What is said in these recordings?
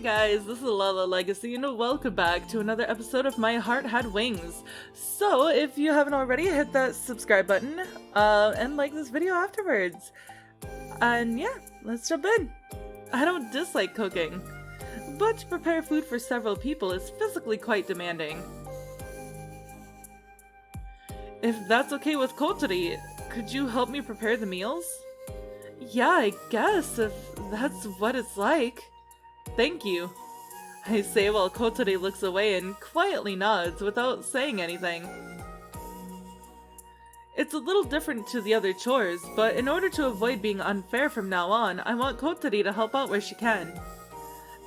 guys, this is Lala Legacy and welcome back to another episode of My Heart Had Wings. So, if you haven't already, hit that subscribe button and like this video afterwards. And yeah, let's jump in. I don't dislike cooking, but to prepare food for several people is physically quite demanding. If that's okay with Kotori, could you help me prepare the meals? Yeah, I guess, if that's what it's like. Thank you, I say while Kotori looks away and quietly nods without saying anything. It's a little different to the other chores, but in order to avoid being unfair from now on, I want Kotori to help out where she can.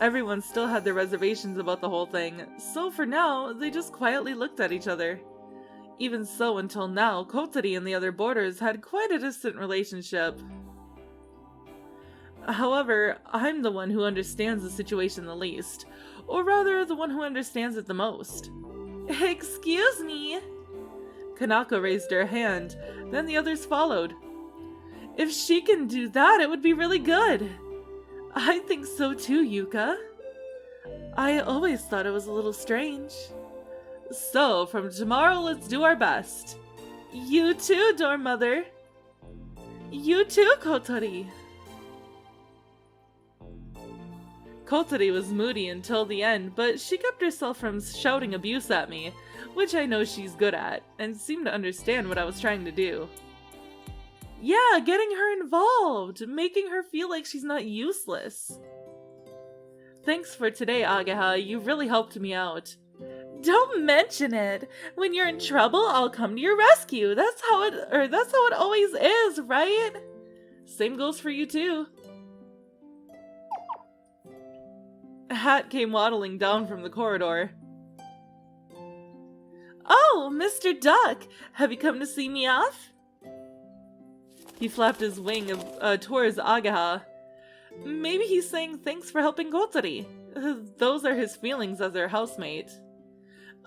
Everyone still had their reservations about the whole thing, so for now, they just quietly looked at each other. Even so, until now, Kotori and the other boarders had quite a distant relationship. However, I'm the one who understands the situation the least, or rather, the one who understands it the most. Excuse me? Kanako raised her hand, then the others followed. If she can do that, it would be really good. I think so too, Yuka. I always thought it was a little strange. So, from tomorrow, let's do our best. You too, Dorm Mother. You too, Kotori. Kotori was moody until the end, but she kept herself from shouting abuse at me, which I know she's good at, and seemed to understand what I was trying to do. Yeah, getting her involved, making her feel like she's not useless. Thanks for today, Ageha, you really helped me out. Don't mention it. When you're in trouble, I'll come to your rescue. That's how it always is, right? Same goes for you too. A hat came waddling down from the corridor. Oh, Mr. Duck, have you come to see me off? He flapped his wing towards Ageha. Maybe he's saying thanks for helping Kotori. Those are his feelings as her housemate.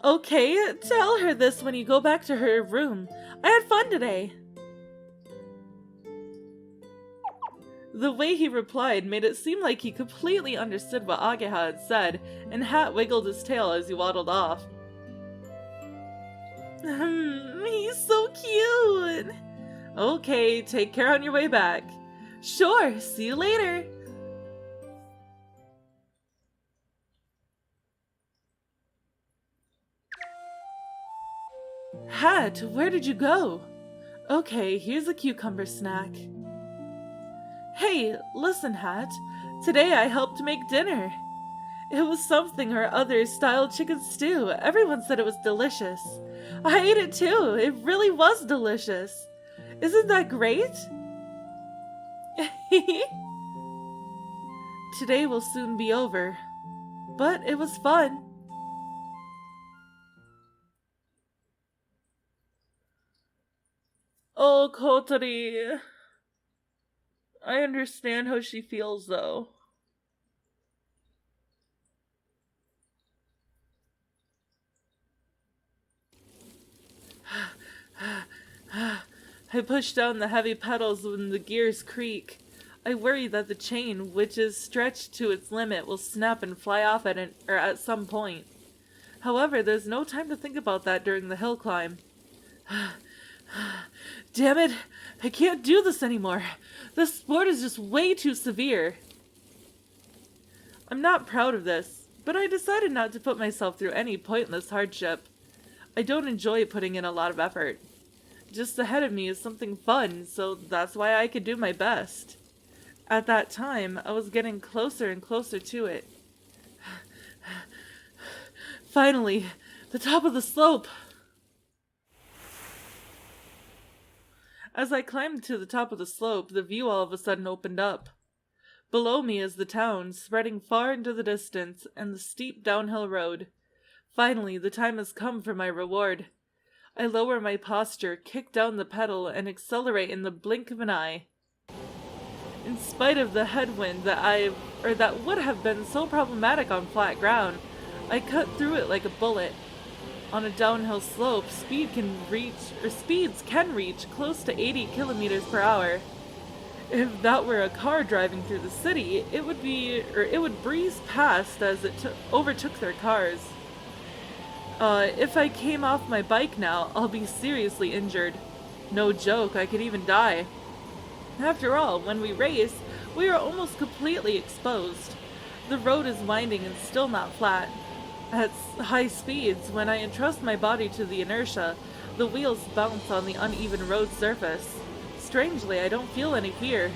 Okay, tell her this when you go back to her room. I had fun today. The way he replied made it seem like he completely understood what Ageha had said, and Hat wiggled his tail as he waddled off. He's so cute! Okay, take care on your way back. Sure, see you later! Hat, where did you go? Okay, here's a cucumber snack. Hey, listen, Hat. Today I helped make dinner. It was something or other style chicken stew. Everyone said it was delicious. I ate it too. It really was delicious. Isn't that great? Today will soon be over, but it was fun. Oh, Kotori. I understand how she feels, though. I push down the heavy pedals when the gears creak. I worry that the chain, which is stretched to its limit, will snap and fly off at some point. However, there's no time to think about that during the hill climb. Damn it! I can't do this anymore. This sport is just way too severe. I'm not proud of this, but I decided not to put myself through any pointless hardship. I don't enjoy putting in a lot of effort. Just ahead of me is something fun, so that's why I could do my best. At that time, I was getting closer and closer to it. Finally, the top of the slope! As I climbed to the top of the slope, the view all of a sudden opened up. Below me is the town, spreading far into the distance, and the steep downhill road. Finally, the time has come for my reward. I lower my posture, kick down the pedal, and accelerate in the blink of an eye. In spite of the headwind that would have been so problematic on flat ground, I cut through it like a bullet. On a downhill slope, speeds can reach close to 80 kilometers per hour. If that were a car driving through the city, it would breeze past as it overtook their cars. If I came off my bike now, I'll be seriously injured. No joke, I could even die. After all, when we race, we are almost completely exposed. The road is winding and still not flat. At high speeds, when I entrust my body to the inertia, the wheels bounce on the uneven road surface. Strangely, I don't feel any fear.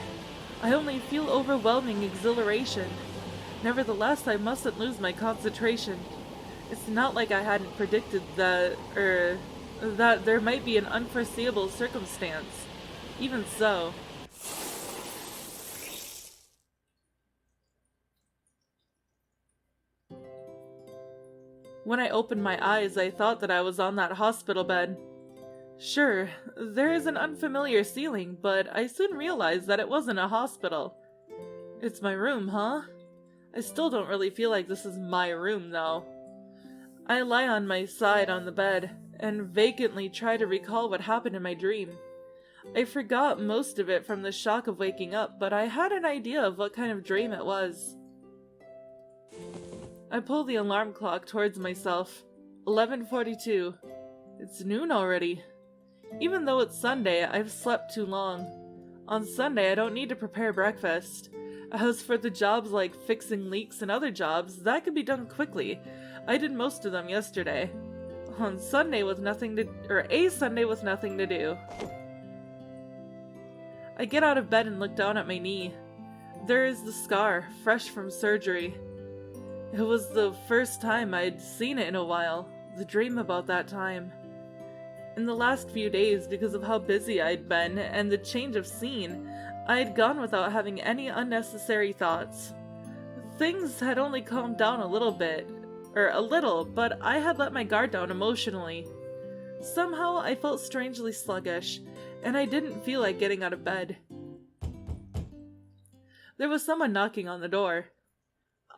I only feel overwhelming exhilaration. Nevertheless, I mustn't lose my concentration. It's not like I hadn't predicted that there might be an unforeseeable circumstance. Even so. When I opened my eyes, I thought that I was on that hospital bed. Sure, there is an unfamiliar ceiling, but I soon realized that it wasn't a hospital. It's my room, huh? I still don't really feel like this is my room, though. I lie on my side on the bed, and vacantly try to recall what happened in my dream. I forgot most of it from the shock of waking up, but I had an idea of what kind of dream it was. I pull the alarm clock towards myself. 11:42. It's noon already. Even though it's Sunday, I've slept too long. On Sunday, I don't need to prepare breakfast. As for the jobs like fixing leaks and other jobs, that could be done quickly. I did most of them yesterday. On Sunday with nothing to do. I get out of bed and look down at my knee. There is the scar, fresh from surgery. It was the first time I'd seen it in a while, the dream about that time. In the last few days, because of how busy I'd been and the change of scene, I had gone without having any unnecessary thoughts. Things had only calmed down a little, but I had let my guard down emotionally. Somehow I felt strangely sluggish, and I didn't feel like getting out of bed. There was someone knocking on the door.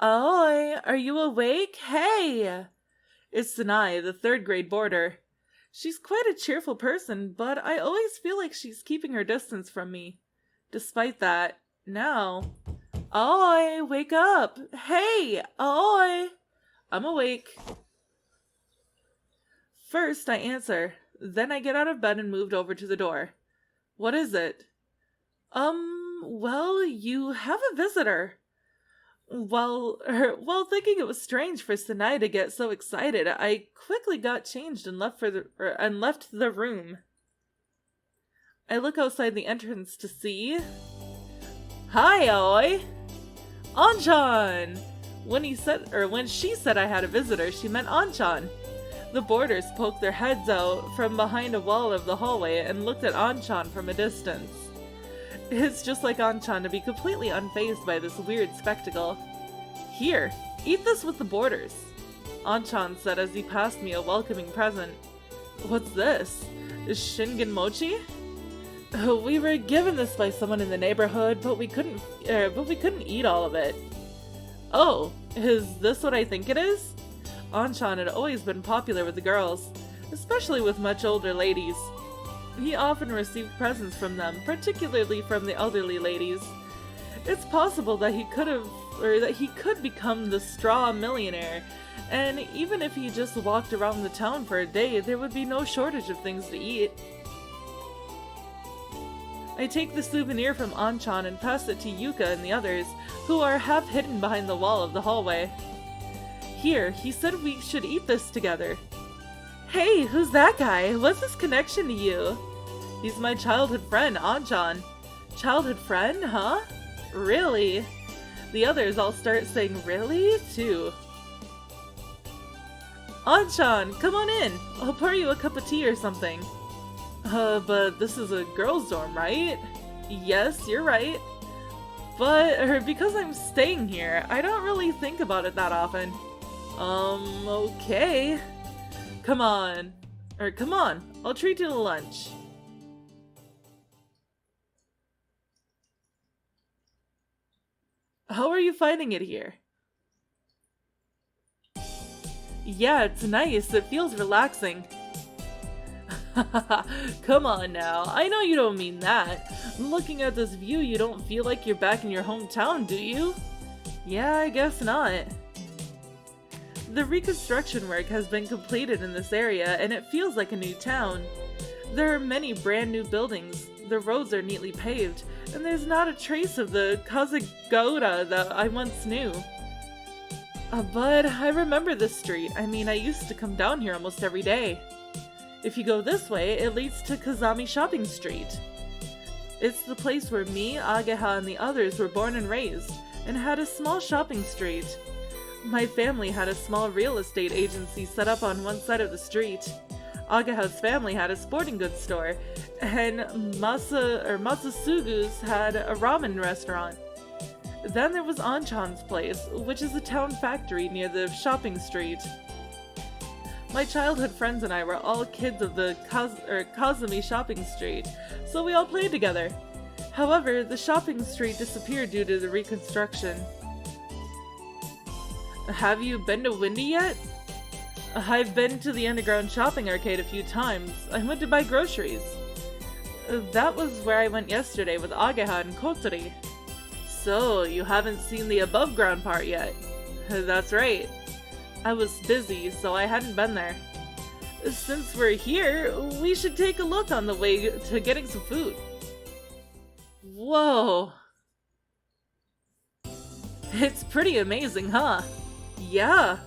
"Oi, are you awake? Hey!" It's Sanai, the third-grade boarder. She's quite a cheerful person, but I always feel like she's keeping her distance from me. Despite that, now... "Oi, wake up! Hey! Oi!" I'm awake. First, I answer. Then I get out of bed and moved over to the door. What is it? Well, you have a visitor. While thinking it was strange for Sanai to get so excited, I quickly got changed and left the room. I look outside the entrance to see... Hi, Oi! Anchan! When she said I had a visitor, she meant Anchan. The boarders poked their heads out from behind a wall of the hallway and looked at Anchan from a distance. It's just like Anchan to be completely unfazed by this weird spectacle. "Here, eat this with the boarders," Anchan said as he passed me a welcoming present. "What's this? Shingen mochi?" "We were given this by someone in the neighborhood, but we couldn't eat all of it." "Oh, is this what I think it is?" Anchan had always been popular with the girls, especially with much older ladies. He often received presents from them, particularly from the elderly ladies. It's possible that he could become the straw millionaire, and even if he just walked around the town for a day, there would be no shortage of things to eat. I take the souvenir from Anchan and pass it to Yuka and the others, who are half hidden behind the wall of the hallway. "Here, he said we should eat this together." "Hey, who's that guy? What's his connection to you?" "He's my childhood friend, Anchan." "Childhood friend, huh? Really?" The others all start saying "really?" too. "Anchan, come on in. I'll pour you a cup of tea or something." But this is a girls' dorm, right?" "Yes, you're right. But, because I'm staying here, I don't really think about it that often." Okay. Come on, I'll treat you to lunch." "How are you finding it here?" "Yeah, it's nice. It feels relaxing." Come on now, I know you don't mean that. Looking at this view, you don't feel like you're back in your hometown, do you? Yeah, I guess not. The reconstruction work has been completed in this area, and it feels like a new town. There are many brand new buildings, the roads are neatly paved, and there's not a trace of the Kazagouda that I once knew. But I remember this street. I mean, I used to come down here almost every day. If you go this way, it leads to Kazami Shopping Street. It's the place where me, Ageha, and the others were born and raised, and had a small shopping street. My family had a small real estate agency set up on one side of the street. Ageha's family had a sporting goods store, and Masasugu's had a ramen restaurant. Then there was Anchan's place, which is a town factory near the shopping street. My childhood friends and I were all kids of the Kazami shopping street, so we all played together. However, the shopping street disappeared due to the reconstruction. Have you been to Windy yet? I've been to the underground shopping arcade a few times. I went to buy groceries. That was where I went yesterday with Ageha and Kotori. So, you haven't seen the above ground part yet? That's right. I was busy, so I hadn't been there. Since we're here, we should take a look on the way to getting some food. Whoa. It's pretty amazing, huh? Yeah.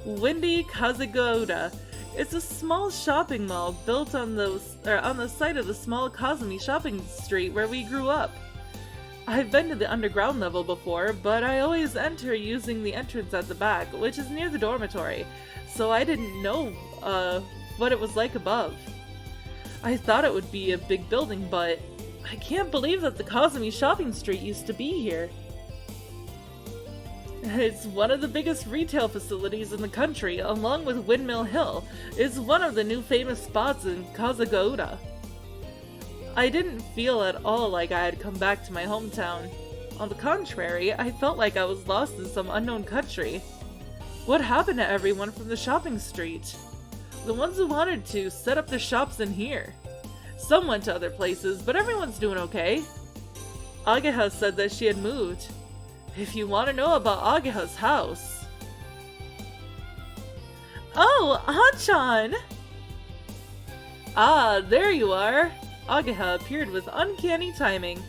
Windy Kazagouda. It's a small shopping mall built on the site of the small Kazami shopping street where we grew up. I've been to the underground level before, but I always enter using the entrance at the back, which is near the dormitory, so I didn't know what it was like above. I thought it would be a big building, but I can't believe that the Kazami shopping street used to be here. It's one of the biggest retail facilities in the country, along with Windmill Hill. It's one of the new famous spots in Kazagouda. I didn't feel at all like I had come back to my hometown. On the contrary, I felt like I was lost in some unknown country. What happened to everyone from the shopping street? The ones who wanted to set up their shops in here. Some went to other places, but everyone's doing okay. Ageha said that she had moved. If you want to know about Ageha's house... Oh, Anchan! Ah, there you are! Ageha appeared with uncanny timing.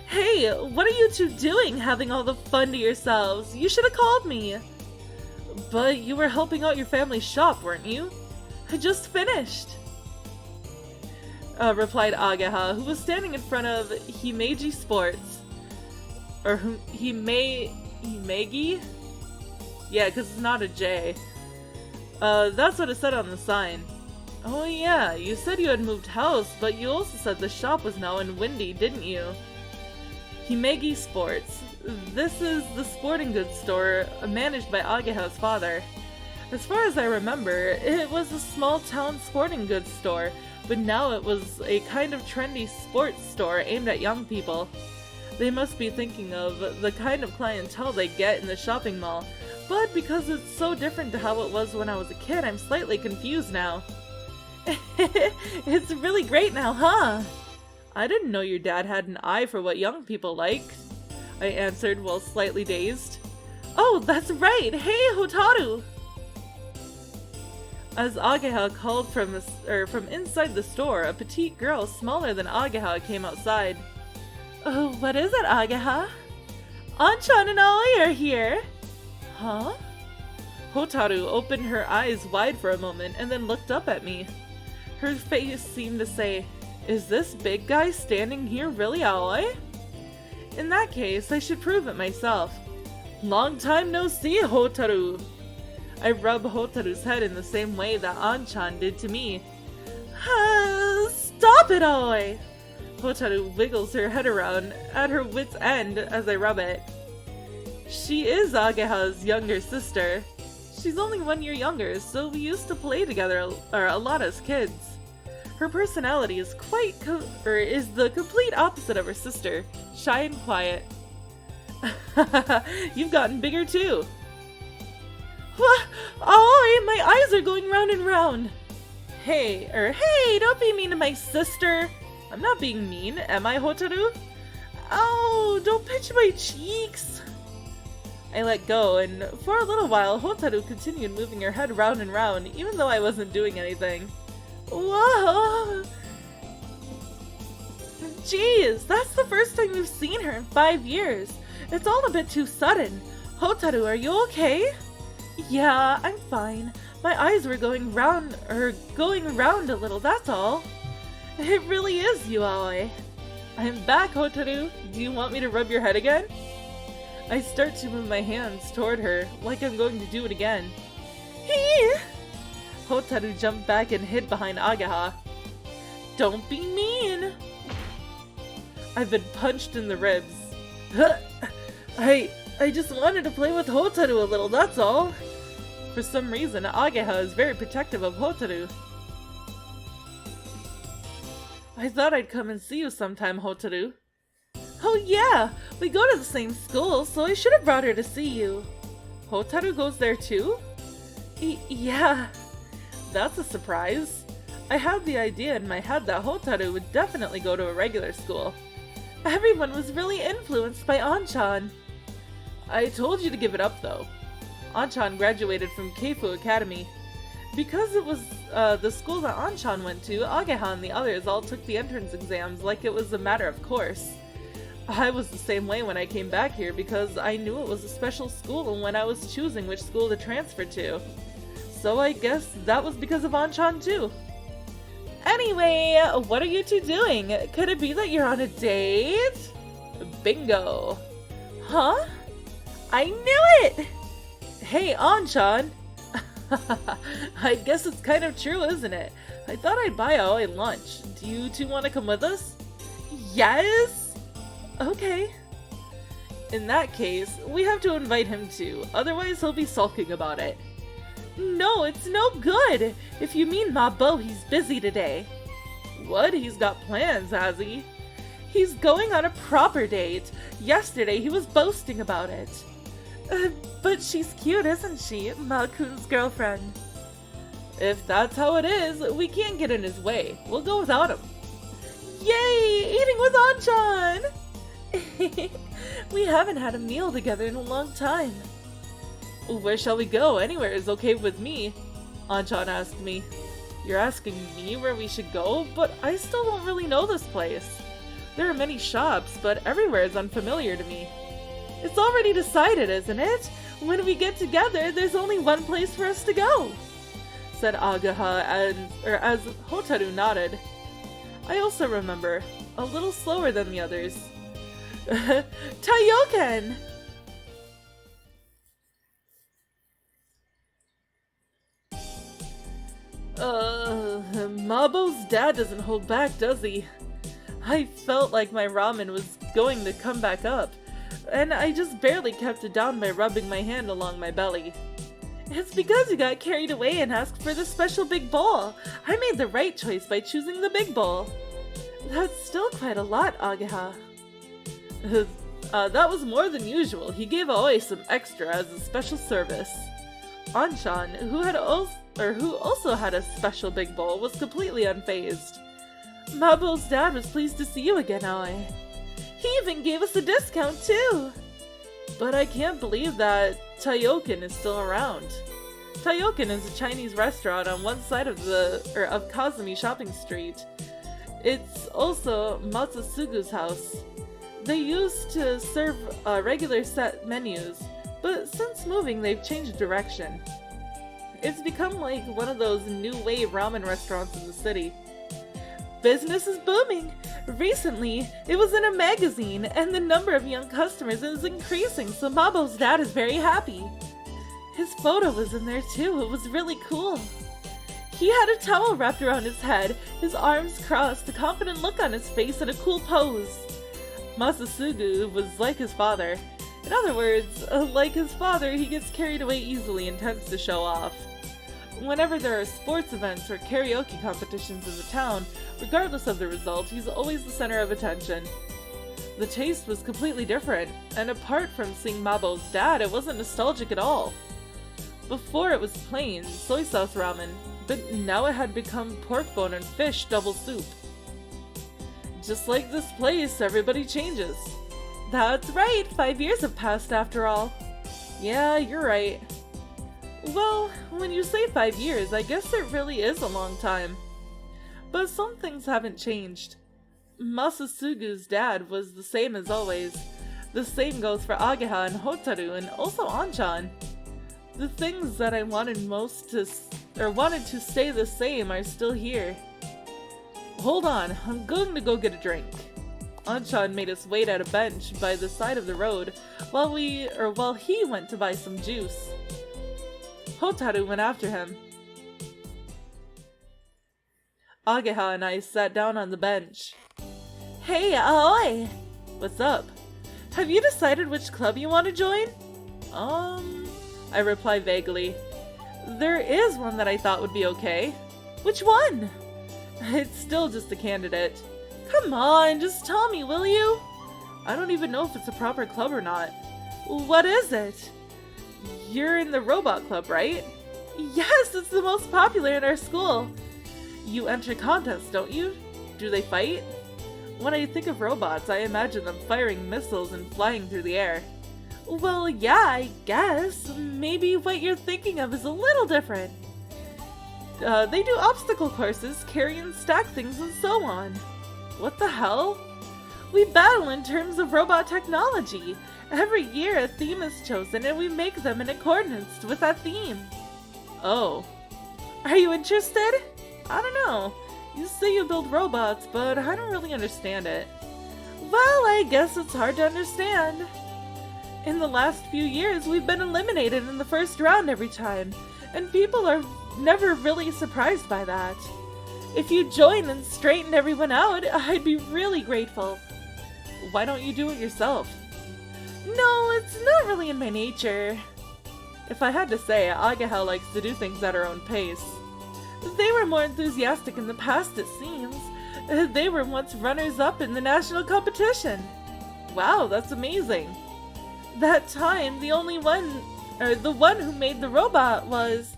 Hey, what are you two doing having all the fun to yourselves? You should have called me! But you were helping out your family's shop, weren't you? I just finished! Replied Ageha, who was standing in front of Himeji Sports. Or Himegi? Yeah, because it's not a J. That's what it said on the sign. Oh yeah, you said you had moved house, but you also said the shop was now in Windy, didn't you? Himegi Sports. This is the sporting goods store managed by Ageha's father. As far as I remember, it was a small town sporting goods store, but now it was a kind of trendy sports store aimed at young people. They must be thinking of the kind of clientele they get in the shopping mall, but because it's so different to how it was when I was a kid, I'm slightly confused now. It's really great now, huh? I didn't know your dad had an eye for what young people liked, I answered while slightly dazed. Oh, that's right! Hey, Hotaru! As Ageha called from inside the store, a petite girl smaller than Ageha came outside. Oh, what is it, Ageha? Anchan and I are here! Huh? Hotaru opened her eyes wide for a moment and then looked up at me. Her face seemed to say, is this big guy standing here really Aoi? In that case, I should prove it myself. Long time no see, Hotaru! I rub Hotaru's head in the same way that Anchan did to me. Stop it, Aoi! Hotaru wiggles her head around at her wit's end as I rub it. She is Ageha's younger sister. She's only 1 year younger, so we used to play together a lot as kids. Her personality is is the complete opposite of her sister, shy and quiet. You've gotten bigger too. What? Oh, my eyes are going round and round. Hey, don't be mean to my sister. I'm not being mean, am I, Hotaru? Ow, don't pinch my cheeks. I let go, and for a little while, Hotaru continued moving her head round and round, even though I wasn't doing anything. Whoa! Jeez, that's the first time you've seen her in 5 years. It's all a bit too sudden. Hotaru, are you okay? Yeah, I'm fine. My eyes were going around a little, that's all. It really is Yuaoi. I'm back, Hotaru. Do you want me to rub your head again? I start to move my hands toward her, like I'm going to do it again. Hee! Hotaru jumped back and hid behind Agaha. Don't be mean! I've been punched in the ribs. I just wanted to play with Hotaru a little, that's all. For some reason, Agaha is very protective of Hotaru. I thought I'd come and see you sometime, Hotaru. Oh yeah, we go to the same school, so I should have brought her to see you. Hotaru goes there too? Yeah. That's a surprise. I had the idea in my head that Hotaru would definitely go to a regular school. Everyone was really influenced by Anchan. I told you to give it up though. Anchan graduated from Keifu Academy. Because it was the school that Anchan went to, Agaha and the others all took the entrance exams like it was a matter of course. I was the same way when I came back here because I knew it was a special school when I was choosing which school to transfer to. So I guess that was because of Anchan too. Anyway, what are you two doing? Could it be that you're on a date? Bingo. Huh? I knew it! Hey, Anchan! I guess it's kind of true, isn't it? I thought I'd buy Aoi lunch. Do you two want to come with us? Yes! Okay. In that case, we have to invite him too, otherwise he'll be sulking about it. No, it's no good! If you mean Mabo, he's busy today. What? He's got plans, has he? He's going on a proper date. Yesterday he was boasting about it. But she's cute, isn't she? Ma-kun's girlfriend. If that's how it is, we can't get in his way. We'll go without him. Yay! Eating with Anchan! We haven't had a meal together in a long time. Where shall we go? Anywhere is okay with me. Anchan asked me. You're asking me where we should go? But I still don't really know this place. There are many shops, but everywhere is unfamiliar to me. It's already decided, isn't it? When we get together, there's only one place for us to go, said Agaha as Hotaru nodded. I also remember, a little slower than the others. Taioken! Mabo's dad doesn't hold back, does he? I felt like my ramen was going to come back up, and I just barely kept it down by rubbing my hand along my belly. It's because you got carried away and asked for the special big bowl. I made the right choice by choosing the big bowl. That's still quite a lot, Agaha. That was more than usual. He gave Aoi some extra as a special service. Anchan, who also had a special big bowl, was completely unfazed. Mabo's dad was pleased to see you again, Aoi. He even gave us a discount too! But I can't believe that Taioken is still around. Taioken is a Chinese restaurant on one side of Kazumi Shopping Street. It's also Matsusugu's house. They used to serve regular set menus, but since moving they've changed direction. It's become like one of those new wave ramen restaurants in the city. Business is booming! Recently, it was in a magazine, and the number of young customers is increasing, so Mabo's dad is very happy. His photo was in there too, it was really cool. He had a towel wrapped around his head, his arms crossed, a confident look on his face, and a cool pose. Matsusugu was like his father. In other words, like his father, he gets carried away easily and tends to show off. Whenever there are sports events or karaoke competitions in the town, regardless of the result, he's always the center of attention. The taste was completely different, and apart from seeing Mabo's dad, it wasn't nostalgic at all. Before it was plain, soy sauce ramen, but now it had become pork bone and fish double soup. Just like this place, everybody changes. That's right, 5 years have passed after all. Yeah, you're right. Well, when you say 5 years, I guess it really is a long time. But some things haven't changed. Masasugu's dad was the same as always. The same goes for Ageha and Hotaru and also Anchan. The things that I wanted to stay the same are still here. Hold on, I'm going to go get a drink. Anchan made us wait at a bench by the side of the road while he went to buy some juice. Hotaru went after him. Ageha and I sat down on the bench. Hey, Aoi! What's up? Have you decided which club you want to join? I replied vaguely. There is one that I thought would be okay. Which one? It's still just a candidate. Come on, just tell me, will you? I don't even know if it's a proper club or not. What is it? You're in the robot club, right? Yes, it's the most popular in our school. You enter contests, don't you? Do they fight? When I think of robots, I imagine them firing missiles and flying through the air. Well, yeah, I guess. Maybe what you're thinking of is a little different. They do obstacle courses, carry and stack things, and so on. What the hell? We battle in terms of robot technology. Every year a theme is chosen and we make them in accordance with that theme. Oh. Are you interested? I don't know. You say you build robots, but I don't really understand it. Well, I guess it's hard to understand. In the last few years, we've been eliminated in the first round every time, and people are never really surprised by that. If you join and straighten everyone out, I'd be really grateful. Why don't you do it yourself? No, it's not really in my nature. If I had to say, Ageha likes to do things at her own pace. They were more enthusiastic in the past, it seems. They were once runners-up in the national competition. Wow, that's amazing. That time, the one who made the robot was...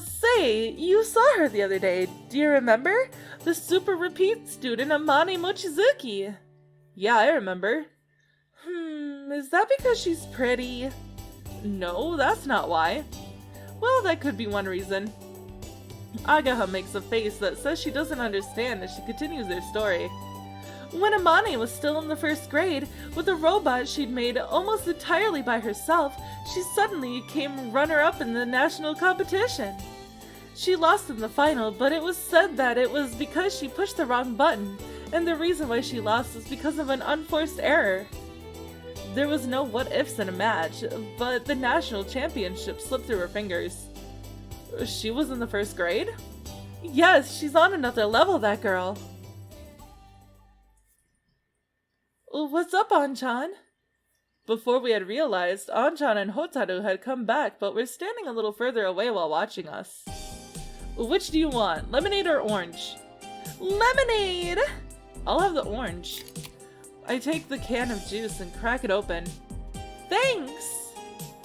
say, you saw her the other day, do you remember? The super repeat student, Amane Mochizuki. Yeah, I remember. Is that because she's pretty? No, that's not why. Well, that could be one reason. Ageha makes a face that says she doesn't understand as she continues her story. When Amane was still in the first grade, with a robot she'd made almost entirely by herself, she suddenly came runner-up in the national competition. She lost in the final, but it was said that it was because she pushed the wrong button, and the reason why she lost was because of an unforced error. There was no what-ifs in a match, but the national championship slipped through her fingers. She was in the first grade? Yes, she's on another level, that girl. What's up, Anchan? Before we had realized, Anchan and Hotaru had come back but were standing a little further away while watching us. Which do you want, lemonade or orange? Lemonade! I'll have the orange. I take the can of juice and crack it open. Thanks!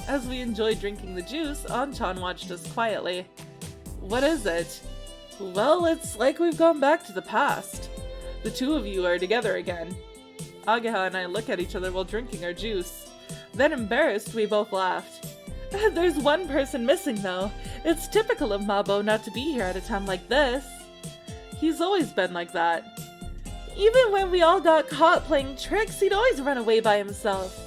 As we enjoyed drinking the juice, Anchan watched us quietly. What is it? Well, it's like we've gone back to the past. The two of you are together again. Ageha and I look at each other while drinking our juice. Then, embarrassed, we both laughed. There's one person missing, though. It's typical of Mabo not to be here at a time like this. He's always been like that. Even when we all got caught playing tricks, he'd always run away by himself.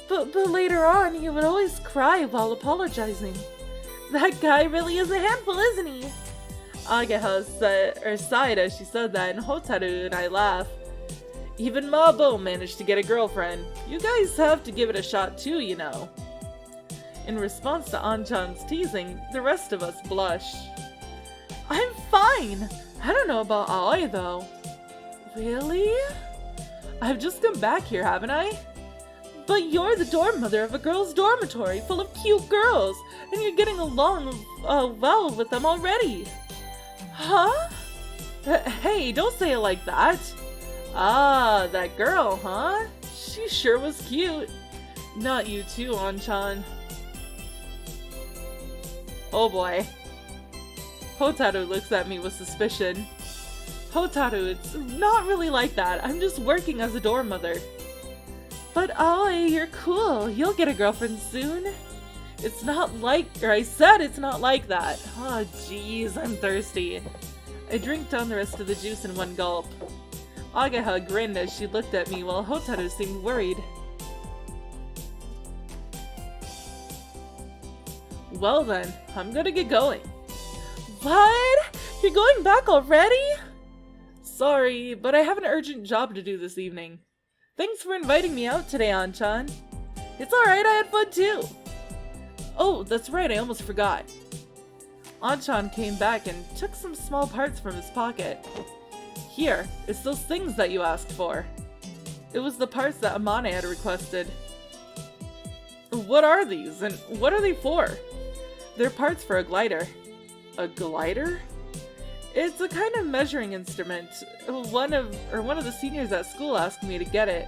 But later on, he would always cry while apologizing. That guy really is a handful, isn't he? Ageha sighed as she said that, and Hotaru and I laughed. Even Mabo managed to get a girlfriend. You guys have to give it a shot too, you know. In response to Anchan's teasing, the rest of us blush. I'm fine! I don't know about Aoi though. Really? I've just come back here, haven't I? But you're the dorm mother of a girls' dormitory full of cute girls, and you're getting along well with them already. Huh? Hey, don't say it like that. Ah, that girl, huh? She sure was cute. Not you too, Anchan. Oh boy. Hotaru looks at me with suspicion. Hotaru, it's not really like that. I'm just working as a dorm mother. But Aoi, you're cool. You'll get a girlfriend soon. It's not like, or I said it's not like that. Oh jeez, I'm thirsty. I drink down the rest of the juice in one gulp. Ageha grinned as she looked at me while Hotaru seemed worried. Well then, I'm gonna get going. What? You're going back already? Sorry, but I have an urgent job to do this evening. Thanks for inviting me out today, Anchan. It's alright, I had fun too. Oh, that's right, I almost forgot. Anchan came back and took some small parts from his pocket. Here, it's those things that you asked for. It was the parts that Amane had requested. What are these, and what are they for? They're parts for a glider. A glider? It's a kind of measuring instrument. One of the seniors at school asked me to get it.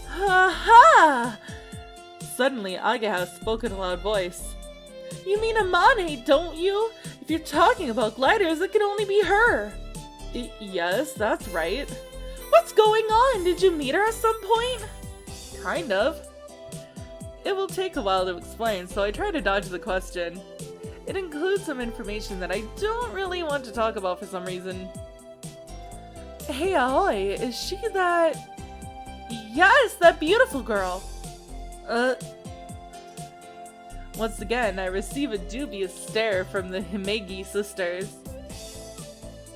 Ha ha! Suddenly, Ageha spoke in a loud voice. You mean Amane, don't you? If you're talking about gliders, it can only be her. Yes, that's right. What's going on? Did you meet her at some point? Kind of. It will take a while to explain, so I try to dodge the question. It includes some information that I don't really want to talk about for some reason. Hey Aoi, is she that... Yes, that beautiful girl! Once again, I receive a dubious stare from the Himegi sisters.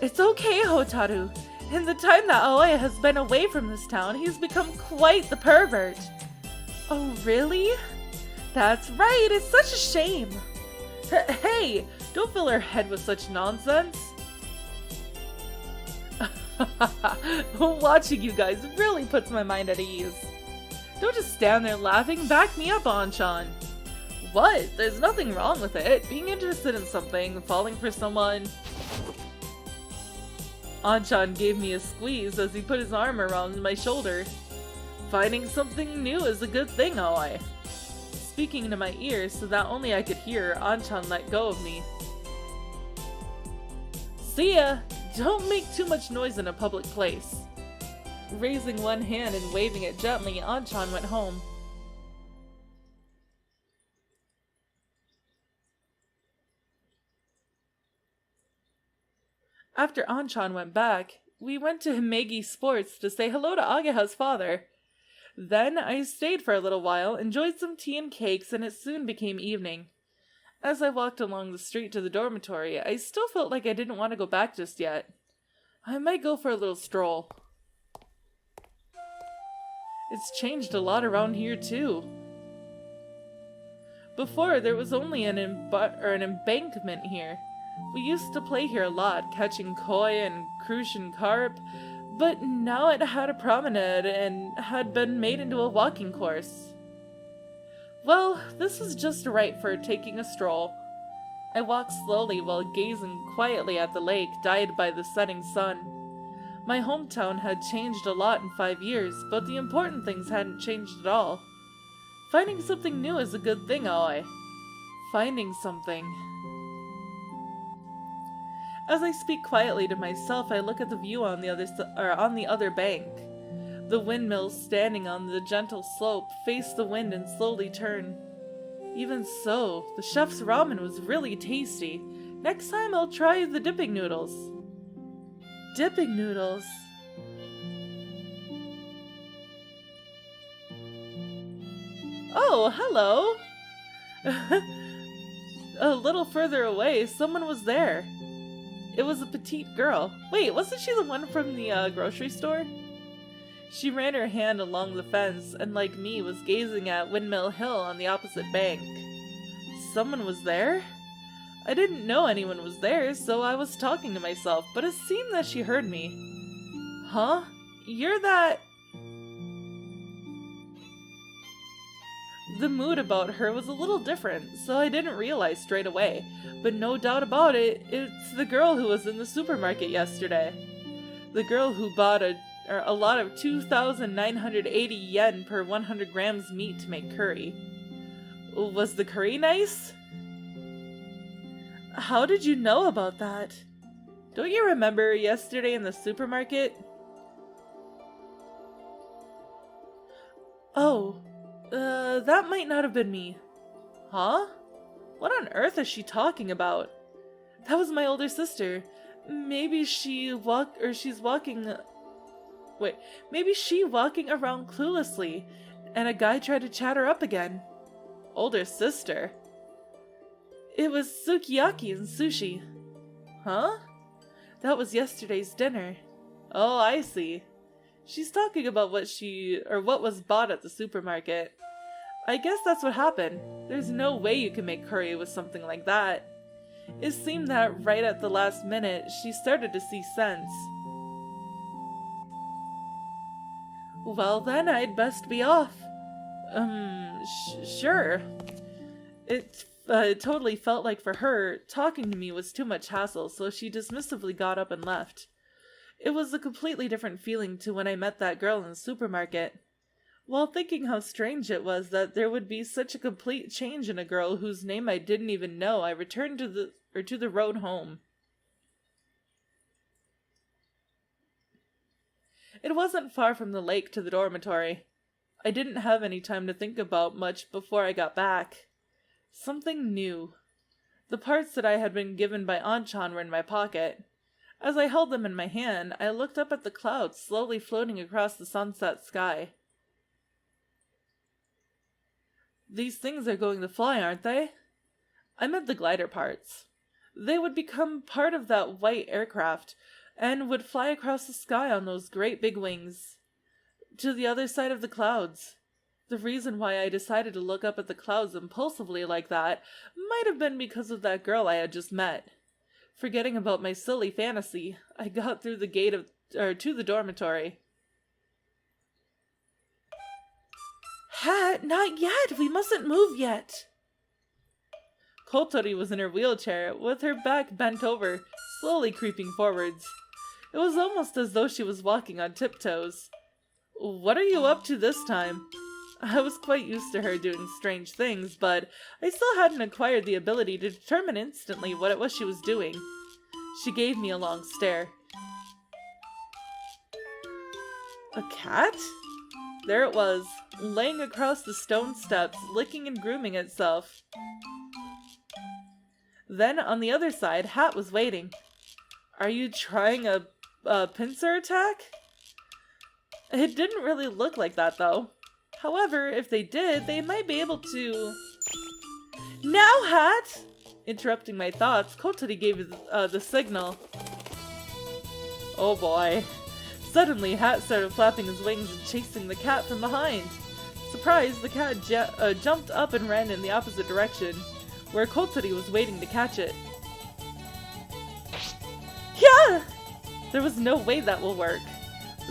It's okay, Hotaru. In the time that Aoi has been away from this town, he's become quite the pervert. Oh, really? That's right, it's such a shame. Hey, don't fill her head with such nonsense. Watching you guys really puts my mind at ease. Don't just stand there laughing, back me up, Anchan. What? There's nothing wrong with it. Being interested in something, falling for someone. Anchan gave me a squeeze as he put his arm around my shoulder. Finding something new is a good thing, Aoi. Speaking into my ear so that only I could hear, Anchan let go of me. See ya! Don't make too much noise in a public place. Raising one hand and waving it gently, Anchan went home. After Anchan went back, we went to Himegi Sports to say hello to Ageha's father. Then I stayed for a little while, enjoyed some tea and cakes, and it soon became evening. As I walked along the street to the dormitory, I still felt like I didn't want to go back just yet. I might go for a little stroll. It's changed a lot around here too. Before, there was only an embankment here. We used to play here a lot, catching koi and crucian carp, but now it had a promenade and had been made into a walking course. Well, this was just right for taking a stroll. I walked slowly while gazing quietly at the lake dyed by the setting sun. My hometown had changed a lot in 5 years, but the important things hadn't changed at all. Finding something new is a good thing, Aoi. Finding something. As I speak quietly to myself, I look at the view on the other bank. The windmills standing on the gentle slope face the wind and slowly turn. Even so, the chef's ramen was really tasty. Next time I'll try the dipping noodles. Dipping noodles. Oh, hello! A little further away, someone was there. It was a petite girl. Wait, wasn't she the one from the grocery store? She ran her hand along the fence and, like me, was gazing at Windmill Hill on the opposite bank. Someone was there? I didn't know anyone was there, so I was talking to myself, but it seemed that she heard me. Huh? You're that... The mood about her was a little different, so I didn't realize straight away. But no doubt about it, it's the girl who was in the supermarket yesterday. The girl who bought a lot of 2,980 yen per 100 grams meat to make curry. Was the curry nice? How did you know about that? Don't you remember yesterday in the supermarket? Oh, that might not have been me. Huh? What on earth is she talking about? That was my older sister. Maybe she's walking... Wait, maybe she walking around cluelessly, and a guy tried to chat her up again. Older sister? It was sukiyaki and sushi. Huh? That was yesterday's dinner. Oh, I see. She's talking about what was bought at the supermarket. I guess that's what happened. There's no way you can make curry with something like that. It seemed that right at the last minute, she started to see sense. Well then, I'd best be off. Sure. It totally felt like for her, talking to me was too much hassle, so she dismissively got up and left. It was a completely different feeling to when I met that girl in the supermarket. While thinking how strange it was that there would be such a complete change in a girl whose name I didn't even know, I returned to the road home. It wasn't far from the lake to the dormitory. I didn't have any time to think about much before I got back. Something new. The parts that I had been given by Anchan were in my pocket. As I held them in my hand, I looked up at the clouds slowly floating across the sunset sky. These things are going to fly, aren't they? I meant the glider parts. They would become part of that white aircraft, and would fly across the sky on those great big wings, to the other side of the clouds. The reason why I decided to look up at the clouds impulsively like that might have been because of that girl I had just met. Forgetting about my silly fantasy, I got through the gate to the dormitory. Hat, not yet! We mustn't move yet! Kotori was in her wheelchair, with her back bent over, slowly creeping forwards. It was almost as though she was walking on tiptoes. What are you up to this time? I was quite used to her doing strange things, but I still hadn't acquired the ability to determine instantly what it was she was doing. She gave me a long stare. A cat? There it was, laying across the stone steps, licking and grooming itself. Then, on the other side, Hat was waiting. Are you trying a pincer attack? It didn't really look like that, though. However, if they did, they might be able to... Now, Hat! Interrupting my thoughts, Kotori gave the signal. Oh boy. Suddenly, Hat started flapping his wings and chasing the cat from behind. Surprised, the cat jumped up and ran in the opposite direction, where Kotori was waiting to catch it. Yeah! There was no way that will work.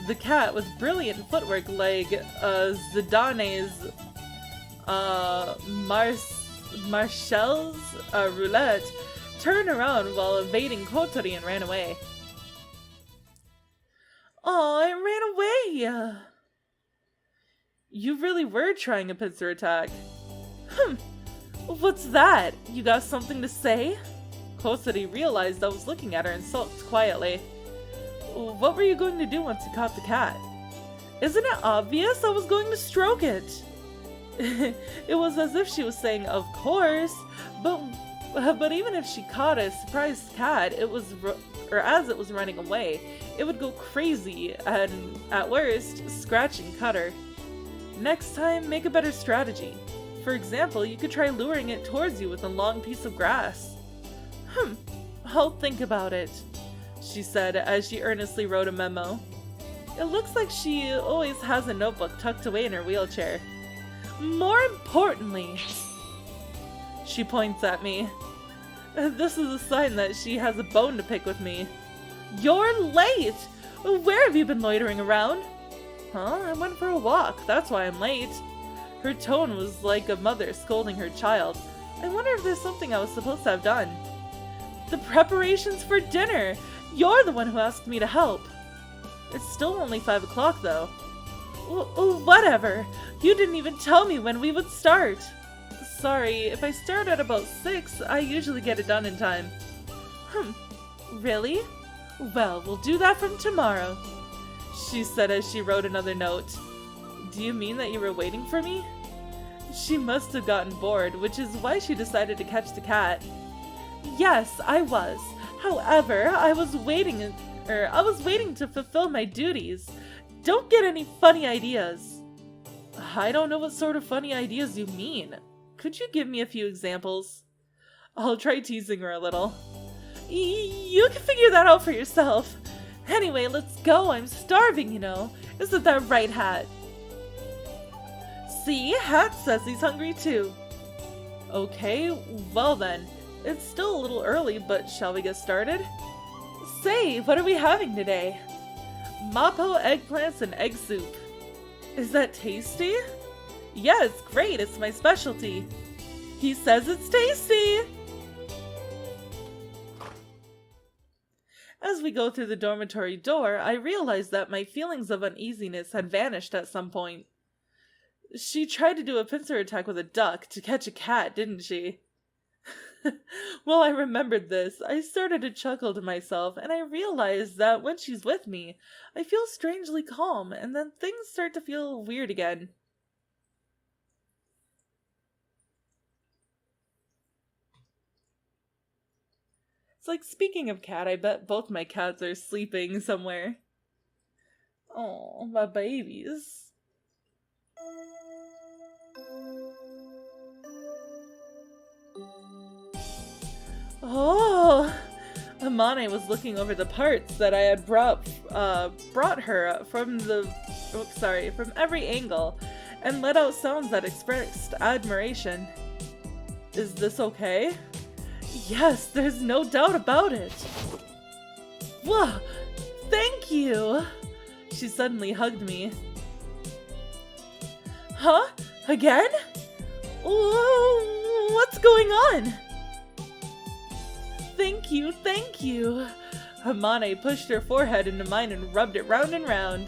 The cat, with brilliant footwork like Zidane's Marcel's roulette, turned around while evading Kotori and ran away. Aw, it ran away! You really were trying a pincer attack. What's that? You got something to say? Kotori realized I was looking at her and sulked quietly. What were you going to do once you caught the cat? Isn't it obvious I was going to stroke it? It was as if she was saying, of course, but even if she caught a surprised cat, as it was running away, it would go crazy and, at worst, scratch and cut her. Next time, make a better strategy. For example, you could try luring it towards you with a long piece of grass. I'll think about it, she said as she earnestly wrote a memo. It looks like she always has a notebook tucked away in her wheelchair. More importantly, she points at me. This is a sign that she has a bone to pick with me. You're late! Where have you been loitering around? I went for a walk, that's why I'm late. Her tone was like a mother scolding her child. I wonder if there's something I was supposed to have done. The preparations for dinner! You're the one who asked me to help. It's still only 5 o'clock, though. Whatever. You didn't even tell me when we would start. sorry, if I start at about 6, I usually get it done in time. Really? Well, we'll do that from tomorrow, she said as she wrote another note. Do you mean that you were waiting for me? She must have gotten bored, which is why she decided to catch the cat. Yes, I was. However, I was waiting to fulfill my duties. Don't get any funny ideas. I don't know what sort of funny ideas you mean. Could you give me a few examples? I'll try teasing her a little. You can figure that out for yourself. Anyway, let's go. I'm starving, you know. Isn't that right, Hat? See, Hat says he's hungry too. Okay, well then. It's still a little early, but shall we get started? Say, what are we having today? Mapo eggplants and egg soup. Is that tasty? Yeah, it's great. It's my specialty. He says it's tasty! As we go through the dormitory door, I realize that my feelings of uneasiness had vanished at some point. She tried to do a pincer attack with a duck to catch a cat, didn't she? Well, I remembered this. I started to chuckle to myself, and I realized that when she's with me, I feel strangely calm, and then things start to feel weird again. It's like, speaking of cat, I bet both my cats are sleeping somewhere. Oh, my babies. Oh, Amane was looking over the parts that I had brought her from every angle, and let out sounds that expressed admiration. Is this okay? Yes, there's no doubt about it. Whoa, thank you. She suddenly hugged me. Huh? Again? Whoa, what's going on? Thank you, thank you. Amane pushed her forehead into mine and rubbed it round and round.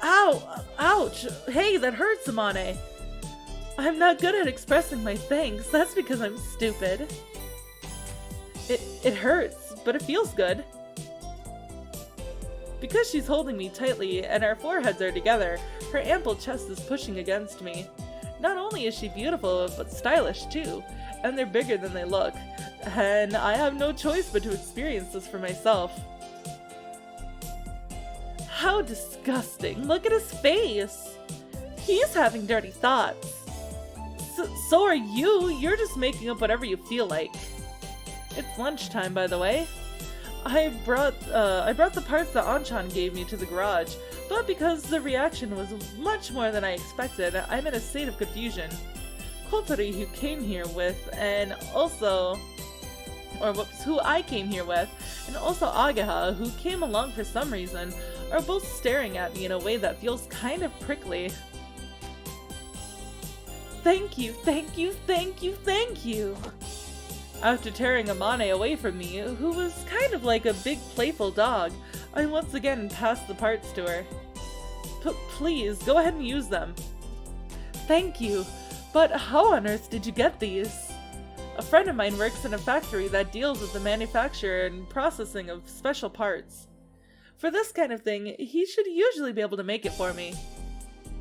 Ow! Ouch! Hey, that hurts, Amane. I'm not good at expressing my thanks. That's because I'm stupid. It hurts, but it feels good. Because she's holding me tightly and our foreheads are together, her ample chest is pushing against me. Not only is she beautiful, but stylish too, and they're bigger than they look. And I have no choice but to experience this for myself. How disgusting! Look at his face! He's having dirty thoughts. So are you. You're just making up whatever you feel like. It's lunchtime, by the way. I brought the parts that Anchan gave me to the garage, but because the reaction was much more than I expected, I'm in a state of confusion. Kotori, who I came here with, and also Ageha, who came along for some reason, are both staring at me in a way that feels kind of prickly. Thank you, thank you, thank you, thank you! After tearing Amane away from me, who was kind of like a big playful dog, I once again passed the parts to her. Please, go ahead and use them. Thank you, but how on earth did you get these? A friend of mine works in a factory that deals with the manufacture and processing of special parts. For this kind of thing, he should usually be able to make it for me.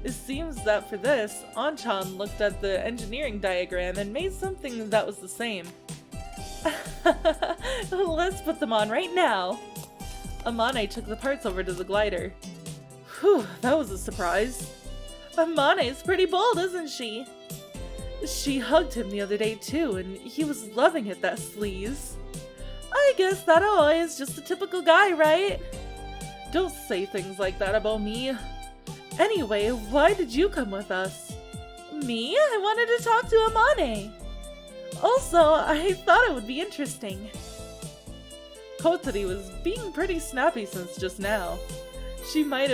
It seems that for this, Anchan looked at the engineering diagram and made something that was the same. Let's put them on right now. Amane took the parts over to the glider. Whew, that was a surprise. Amane's pretty bold, isn't she? She hugged him the other day too, and he was loving it, that sleaze. I guess that is just a typical guy, right? Don't say things like that about me. Anyway, why did you come with us? Me? I wanted to talk to Amane. Also, I thought it would be interesting. Kotori was being pretty snappy since just now. She might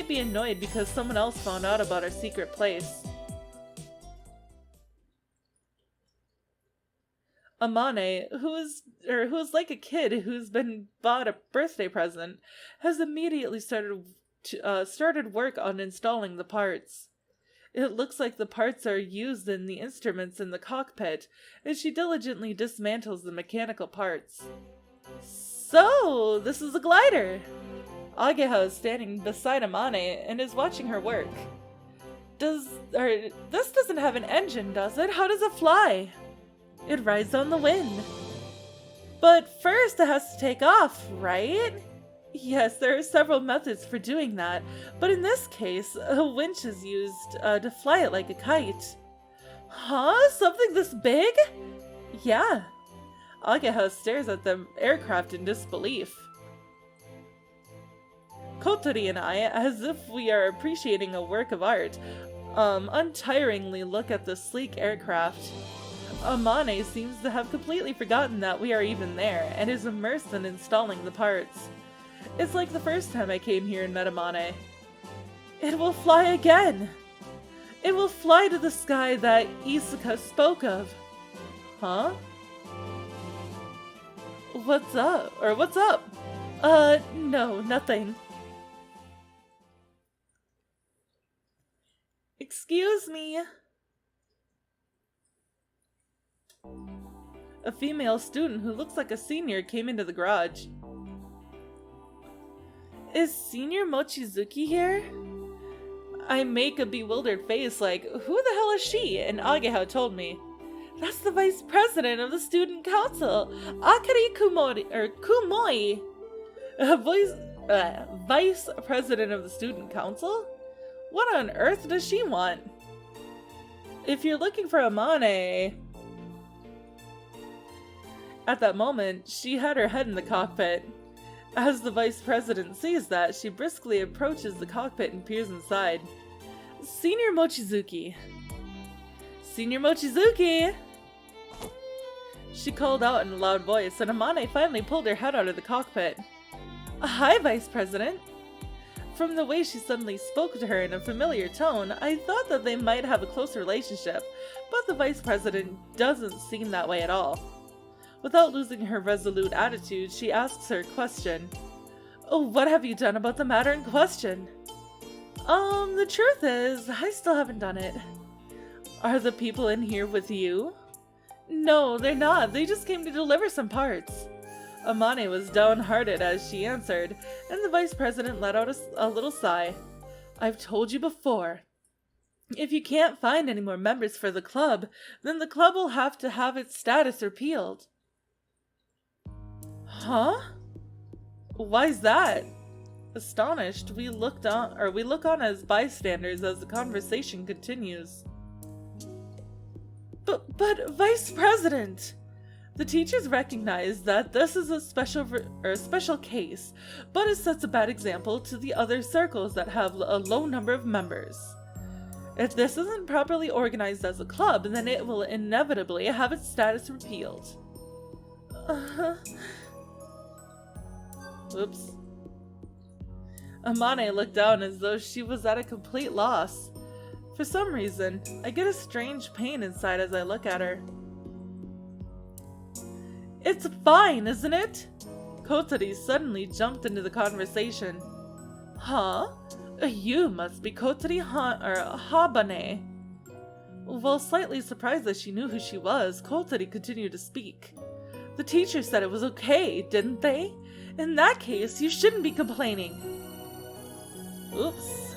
be annoyed because someone else found out about our secret place. Amane, who is like a kid who's been bought a birthday present, has immediately started work on installing the parts. It looks like the parts are used in the instruments in the cockpit, and she diligently dismantles the mechanical parts. So, this is a glider! Ageha is standing beside Amane and is watching her work. This doesn't have an engine, does it? How does it fly? It rides on the wind. But first it has to take off, right? Yes, there are several methods for doing that, but in this case, a winch is used to fly it like a kite. Huh? Something this big? Yeah. Ageha stares at the aircraft in disbelief. Kotori and I, as if we are appreciating a work of art, untiringly look at the sleek aircraft. Amane seems to have completely forgotten that we are even there, and is immersed in installing the parts. It's like the first time I came here and met Amane. It will fly again! It will fly to the sky that Isuka spoke of. Huh? What's up? Or what's up? No, nothing. Excuse me. A female student who looks like a senior came into the garage. Is Senior Mochizuki here? I make a bewildered face like, who the hell is she? And Ageha told me. That's the vice president of the student council, Akari Kumoi. Vice president of the student council? What on earth does she want? If you're looking for Amane... At that moment, she had her head in the cockpit. As the vice president sees that, she briskly approaches the cockpit and peers inside. Senior Mochizuki. Senior Mochizuki! She called out in a loud voice, and Amane finally pulled her head out of the cockpit. Hi, Vice President. From the way she suddenly spoke to her in a familiar tone, I thought that they might have a close relationship, but the Vice President doesn't seem that way at all. Without losing her resolute attitude, she asks her question. Oh, what have you done about the matter in question? The truth is, I still haven't done it. Are the people in here with you? No, they're not. They just came to deliver some parts. Amane was downhearted as she answered, and the Vice President let out a little sigh. I've told you before. If you can't find any more members for the club, then the club will have to have its status repealed. Huh? Why's that? Astonished, we look on as bystanders as the conversation continues. But Vice President! The teachers recognize that this is a special case, but it sets a bad example to the other circles that have a low number of members. If this isn't properly organized as a club, then it will inevitably have its status repealed. Oops. Amane looked down as though she was at a complete loss. For some reason, I get a strange pain inside as I look at her. It's fine, isn't it? Kotori suddenly jumped into the conversation. Huh? You must be Kotori Habane. While slightly surprised that she knew who she was, Kotori continued to speak. The teacher said it was okay, didn't they? In that case, you shouldn't be complaining. Oops.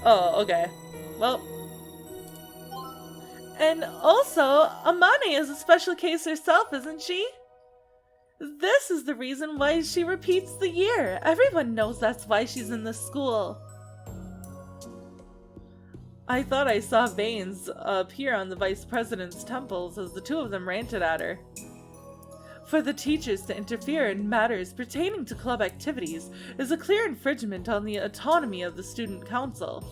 Oh, okay. Well. And also, Amane is a special case herself, isn't she? This is the reason why she repeats the year. Everyone knows that's why she's in the school. I thought I saw veins appear on the Vice President's temples as the two of them ranted at her. For the teachers to interfere in matters pertaining to club activities is a clear infringement on the autonomy of the student council.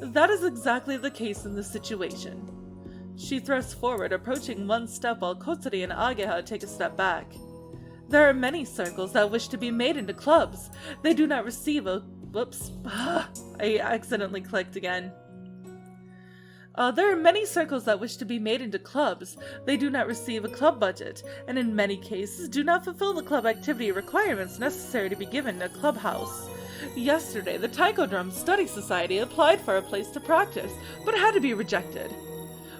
That is exactly the case in this situation. She thrusts forward, approaching one step while Kotori and Ageha take a step back. There are many circles that wish to be made into clubs. They do not receive a... Whoops. I accidentally clicked again. There are many circles that wish to be made into clubs. They do not receive a club budget, and in many cases do not fulfill the club activity requirements necessary to be given a clubhouse. Yesterday, the Taiko Drum Study Society applied for a place to practice, but had to be rejected.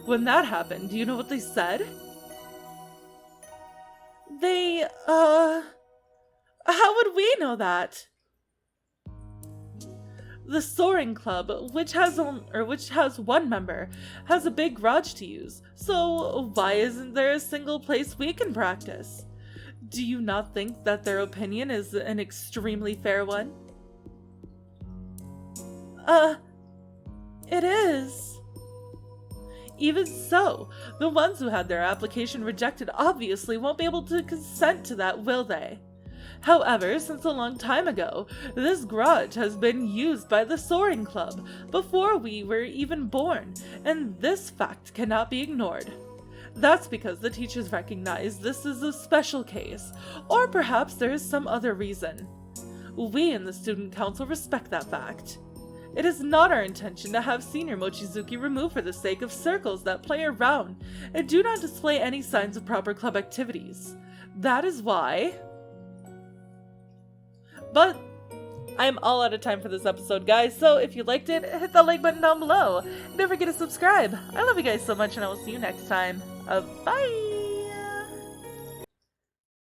When that happened, do you know what they said? They, how would we know that? The Soaring Club, which has one member, has a big garage to use, so why isn't there a single place we can practice? Do you not think that their opinion is an extremely fair one? It is. Even so, the ones who had their application rejected obviously won't be able to consent to that, will they? However, since a long time ago, this garage has been used by the Soaring Club before we were even born, and this fact cannot be ignored. That's because the teachers recognize this is a special case, or perhaps there is some other reason. We in the Student Council respect that fact. It is not our intention to have Senior Mochizuki removed for the sake of circles that play around and do not display any signs of proper club activities. That is why... But I'm all out of time for this episode, guys, so if you liked it, hit that like button down below. Don't forget to subscribe. I love you guys so much, and I will see you next time. Bye!